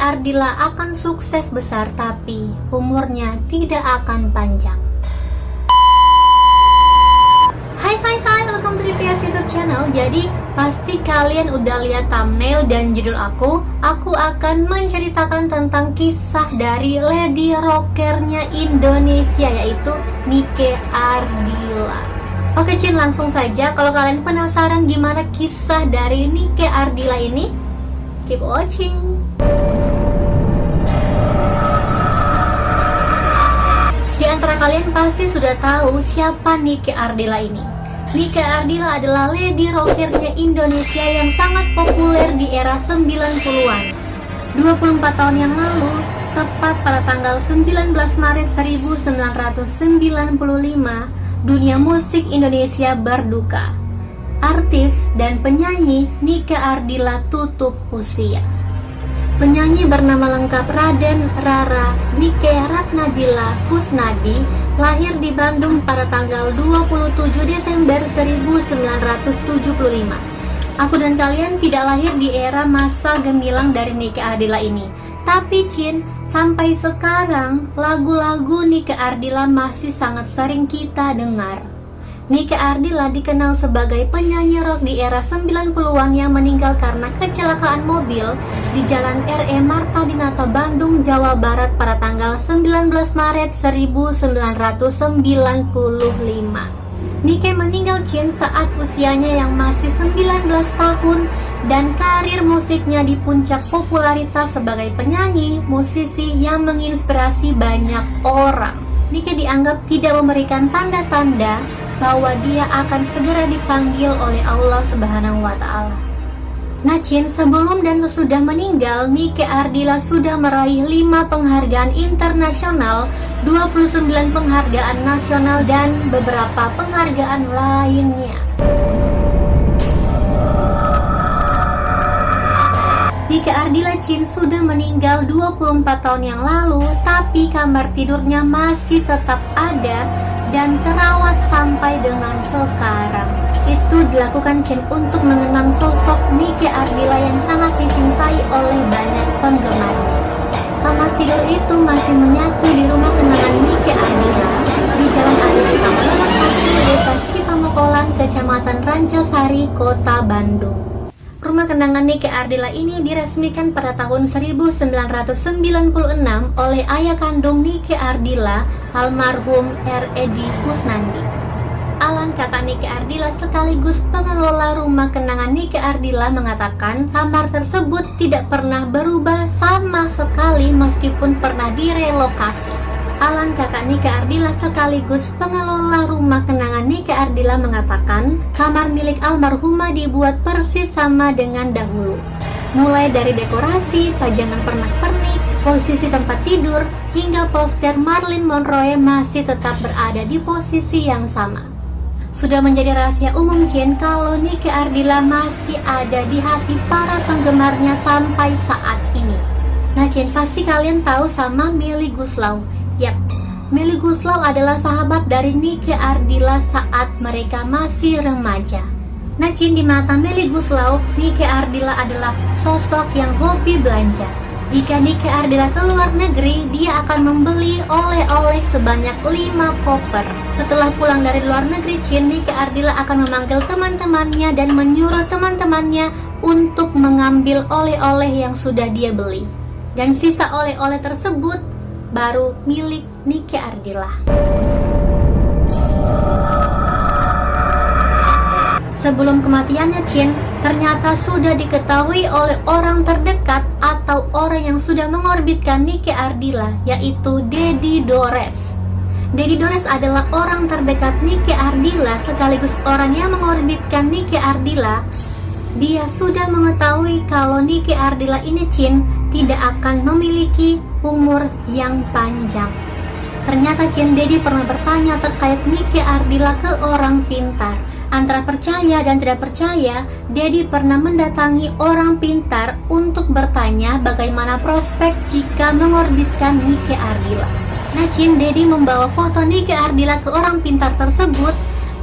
Ardila akan sukses besar, tapi umurnya tidak akan panjang. Hai, welcome to Rivias YouTube channel. Jadi pasti kalian udah lihat thumbnail dan judul aku akan menceritakan tentang kisah dari lady rockernya Indonesia, yaitu Nike Ardila. Oke Cin, langsung saja. Kalau kalian penasaran gimana kisah dari Nike Ardila ini, keep watching. Di antara kalian pasti sudah tahu siapa Nike Ardila ini. Nike Ardila adalah lady rockernya Indonesia yang sangat populer di era 90-an. 24 tahun yang lalu, tepat pada tanggal 19 Maret 1995, dunia musik Indonesia berduka. Artis dan penyanyi Nike Ardila tutup usia. Penyanyi bernama lengkap Raden Rara Nike Ratnadila Kusnadi lahir di Bandung pada tanggal 27 Desember 1975. Aku dan kalian tidak lahir di era masa gemilang dari Nike Ardila ini. Tapi Cin, sampai sekarang lagu-lagu Nike Ardila masih sangat sering kita dengar. Nike Ardila dikenal sebagai penyanyi rock di era 90-an yang meninggal karena kecelakaan mobil di Jalan R.E. Marta Dinata, Bandung, Jawa Barat pada tanggal 19 Maret 1995. Nike meninggal Cin saat usianya yang masih 19 tahun dan karir musiknya di puncak popularitas sebagai penyanyi, musisi yang menginspirasi banyak orang. Nike dianggap tidak memberikan tanda-tanda bahwa dia akan segera dipanggil oleh Allah Subhanahu wa Ta'ala. Nah Cin, sebelum dan sesudah meninggal, Nike Ardila sudah meraih 5 penghargaan internasional, 29 penghargaan nasional, dan beberapa penghargaan lainnya. Nike Ardila Cin sudah meninggal 24 tahun yang lalu, tapi kamar tidurnya masih tetap ada dan terawat sampai dengan sekarang. Itu dilakukan Cin untuk mengenang sosok Nike Ardila yang sangat dicintai oleh banyak penggemar. Kamar tidur itu masih menyatu di rumah kenangan Nike Ardila di Jalan Air Taman Lekasi, Desa Cipamokolan, Kecamatan Rancasari, Kota Bandung. Rumah kenangan Nike Ardila ini diresmikan pada tahun 1996 oleh ayah kandung Nike Ardila, almarhum R.Edi Kusnandi. Alan, kakak Nike Ardila sekaligus pengelola rumah kenangan Nike Ardila, mengatakan kamar tersebut tidak pernah berubah sama sekali meskipun pernah direlokasi. Alan, kakak Nike Ardila sekaligus pengelola rumah kenangan Nike Ardila, mengatakan kamar milik almarhumah dibuat persis sama dengan dahulu. Mulai dari dekorasi, pajangan pernak-pernik, posisi tempat tidur, hingga poster Marilyn Monroe masih tetap berada di posisi yang sama. Sudah menjadi rahasia umum Cin kalau Nike Ardila masih ada di hati para penggemarnya sampai saat ini. Nah Cin, pasti kalian tahu sama Melly Goeslaw. Yap, Melly Goeslaw adalah sahabat dari Nike Ardila saat mereka masih remaja. Nah Cin, di mata Melly Goeslaw, Nike Ardila adalah sosok yang hobi belanja. Jika Nike Ardila ke luar negeri, dia akan membeli oleh-oleh sebanyak 5 koper. Setelah pulang dari luar negeri Cin, Nike Ardila akan memanggil teman-temannya dan menyuruh teman-temannya untuk mengambil oleh-oleh yang sudah dia beli. Dan sisa oleh-oleh tersebut baru milik Nike Ardila. Sebelum kematiannya Cin, ternyata sudah diketahui oleh orang terdekat atau orang yang sudah mengorbitkan Nike Ardila, yaitu Dedi Dores. Dedi Dores adalah orang terdekat Nike Ardila sekaligus orang yang mengorbitkan Nike Ardila. Dia sudah mengetahui kalau Nike Ardila ini Cin tidak akan memiliki umur yang panjang. Ternyata Cin, Dedi pernah bertanya terkait Nike Ardila ke orang pintar. Antara percaya dan tidak percaya, Dedi pernah mendatangi orang pintar untuk bertanya bagaimana prospek jika mengorbitkan Nike Ardila. Nah Cin, Dedi membawa foto Nike Ardila ke orang pintar tersebut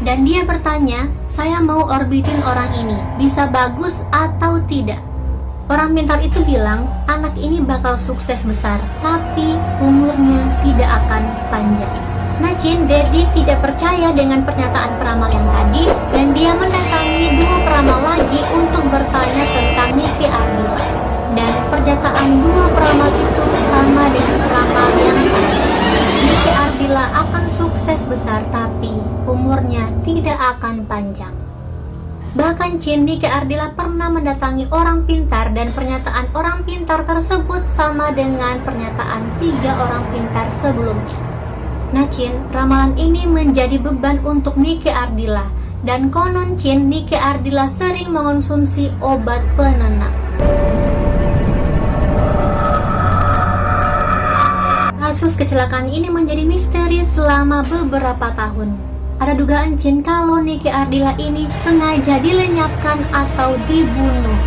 dan dia bertanya, saya mau orbitin orang ini, bisa bagus atau tidak? Orang pintar itu bilang anak ini bakal sukses besar, tapi umurnya tidak akan panjang. Nah Chin, Daddy tidak percaya dengan pernyataan peramal yang tadi, dan dia mendatangi dua peramal lagi untuk bertanya tentang Nike Ardila. Dan pernyataan dua peramal itu sama dengan peramal yang tadi. Nike Ardila akan sukses besar, tapi umurnya tidak akan panjang. Bahkan Chin, Nike Ardila pernah mendatangi orang pintar, dan pernyataan orang pintar tersebut sama dengan pernyataan 3 orang pintar sebelumnya. Nah Chin, ramalan ini menjadi beban untuk Nike Ardila, dan konon Chin, Nike Ardila sering mengonsumsi obat penenang. Kasus kecelakaan ini menjadi misteri selama beberapa tahun. Ada dugaan Chin kalau Nike Ardila ini sengaja dilenyapkan atau dibunuh.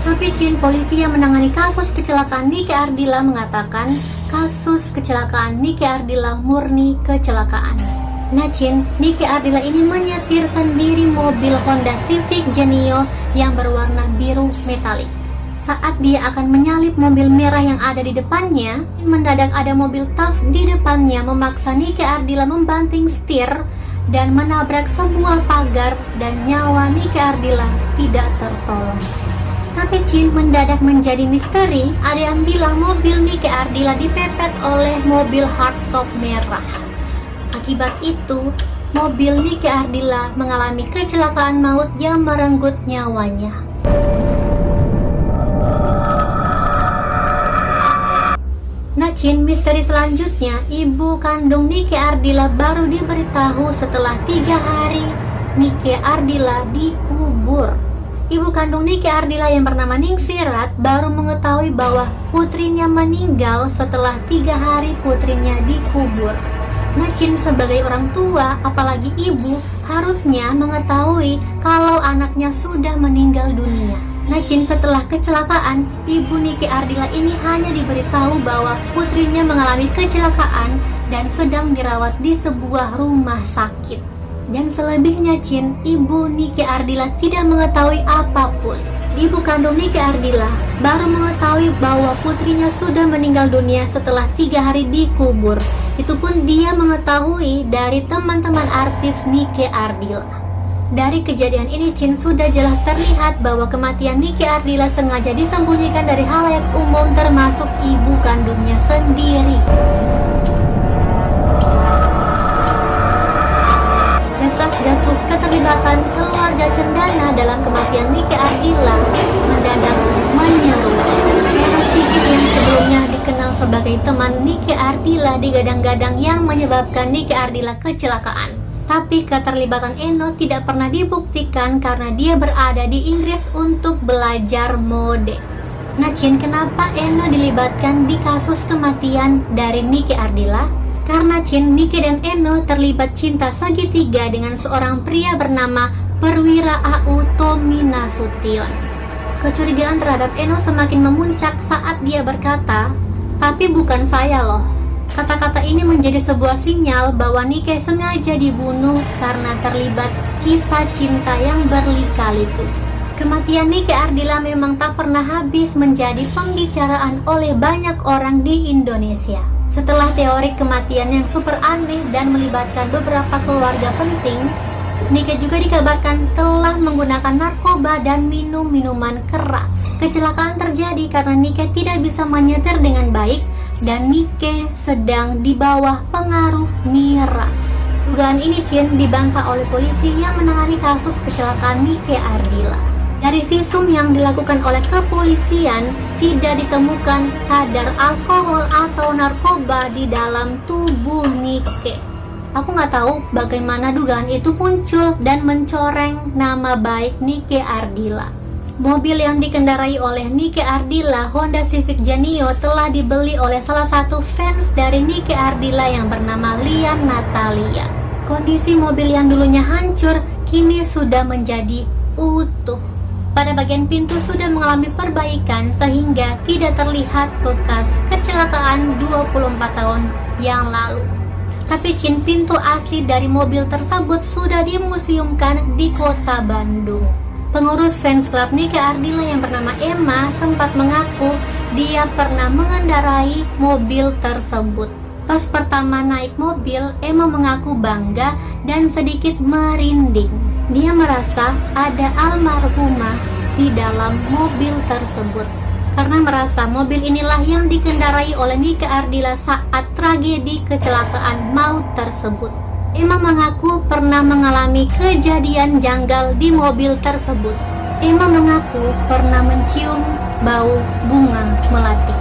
Tapi Chin, polisi yang menangani kasus kecelakaan Nike Ardila mengatakan kasus kecelakaan Nike Ardila murni kecelakaan. Nah Chin, Nike Ardila ini menyetir sendiri mobil Honda Civic Genio yang berwarna biru metalik. Saat dia akan menyalip mobil merah yang ada di depannya, mendadak ada mobil TAF di depannya memaksa Nike Ardila membanting setir dan menabrak sebuah pagar, dan nyawa Nike Ardila tidak tertolong. Tapi Chin, mendadak menjadi misteri. Ada yang bilang mobil Nike Ardila dipepet oleh mobil hardtop merah. Akibat itu, mobil Nike Ardila mengalami kecelakaan maut yang merenggut nyawanya. Nah Chin, misteri selanjutnya, ibu kandung Nike Ardila baru diberitahu setelah 3 hari Nike Ardila dikubur. Ibu kandung Nike Ardila yang bernama Ningsirat baru mengetahui bahwa putrinya meninggal setelah 3 hari putrinya dikubur. Nah Chin, sebagai orang tua, apalagi ibu, harusnya mengetahui kalau anaknya sudah meninggal dunia. Nah Chin, setelah kecelakaan, ibu Nike Ardila ini hanya diberitahu bahwa putrinya mengalami kecelakaan dan sedang dirawat di sebuah rumah sakit. Dan selebihnya Chin, ibu Nike Ardila tidak mengetahui apapun. Ibu kandung Nike Ardila baru mengetahui bahwa putrinya sudah meninggal dunia setelah 3 hari dikubur. Itu pun dia mengetahui dari teman-teman artis Nike Ardila. Dari kejadian ini Chin, sudah jelas terlihat bahwa kematian Nike Ardila sengaja disembunyikan dari halayak umum, termasuk ibu kandungnya sendiri. Desas-desus keterlibatan keluarga cendana dalam kematian Nike Ardila mendadak menyeru. Eno Sigit yang sebelumnya dikenal sebagai teman Nike Ardila digadang-gadang yang menyebabkan Nike Ardila kecelakaan. Tapi keterlibatan Eno tidak pernah dibuktikan karena dia berada di Inggris untuk belajar mode. Nah Chin, kenapa Eno dilibatkan di kasus kematian dari Nike Ardila? Karena Chin, Nike dan Eno terlibat cinta segitiga dengan seorang pria bernama Perwira AU Tommy Nasution. Kecurigaan terhadap Eno semakin memuncak saat dia berkata, "Tapi bukan saya loh." Kata-kata ini menjadi sebuah sinyal bahwa Nike sengaja dibunuh karena terlibat kisah cinta yang berlika-liku. Kematian Nike Ardila memang tak pernah habis menjadi pembicaraan oleh banyak orang di Indonesia. Setelah teori kematian yang super aneh dan melibatkan beberapa keluarga penting, Nike juga dikabarkan telah menggunakan narkoba dan minum minuman keras. Kecelakaan terjadi karena Nike tidak bisa menyetir dengan baik dan Nike sedang di bawah pengaruh miras. Dugaan ini Chin dibantah oleh polisi yang menangani kasus kecelakaan Nike Ardila. Dari visum yang dilakukan oleh kepolisian, tidak ditemukan kadar alkohol atau narkoba di dalam tubuh Nike. Aku nggak tahu bagaimana dugaan itu muncul dan mencoreng nama baik Nike Ardila. Mobil yang dikendarai oleh Nike Ardila, Honda Civic Genio, telah dibeli oleh salah satu fans dari Nike Ardila yang bernama Lian Natalia. Kondisi mobil yang dulunya hancur kini sudah menjadi utuh. Pada bagian pintu sudah mengalami perbaikan sehingga tidak terlihat bekas kecelakaan 24 tahun yang lalu. Tapi Chin, pintu asli dari mobil tersebut sudah dimuseumkan di kota Bandung. Pengurus fans club Nike Ardila yang bernama Emma sempat mengaku dia pernah mengendarai mobil tersebut. Pas pertama naik mobil, Emma mengaku bangga dan sedikit merinding. Dia merasa ada almarhumah di dalam mobil tersebut, karena merasa mobil inilah yang dikendarai oleh Nike Ardila saat tragedi kecelakaan maut tersebut. Emma mengaku pernah mengalami kejadian janggal di mobil tersebut. Emma mengaku pernah mencium bau bunga melati.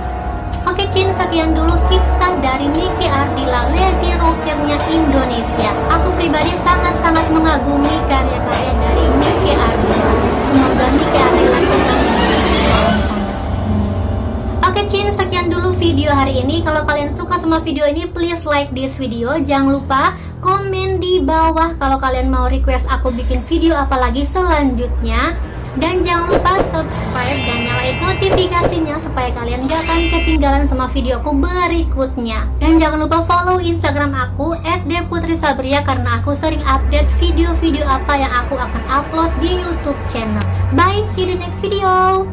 Oke Cin, sekian dulu kisah dari Nike Ardila, Lady Rockernya Indonesia. Aku pribadi sangat-sangat mengagumi karya-karya dari Nike Ardila. Semoga Nike Ardila tetap Oke Cin, sekian dulu video hari ini. Kalau kalian suka sama video ini, please like this video. Jangan lupa komen di bawah kalau kalian mau request aku bikin video apa lagi selanjutnya. Dan jangan lupa subscribe dan nyalain notifikasinya supaya kalian gak akan ketinggalan sama video aku berikutnya. Dan jangan lupa follow Instagram aku @deputrisabria karena aku sering update video-video apa yang aku akan upload di YouTube channel. Bye, see you di next video.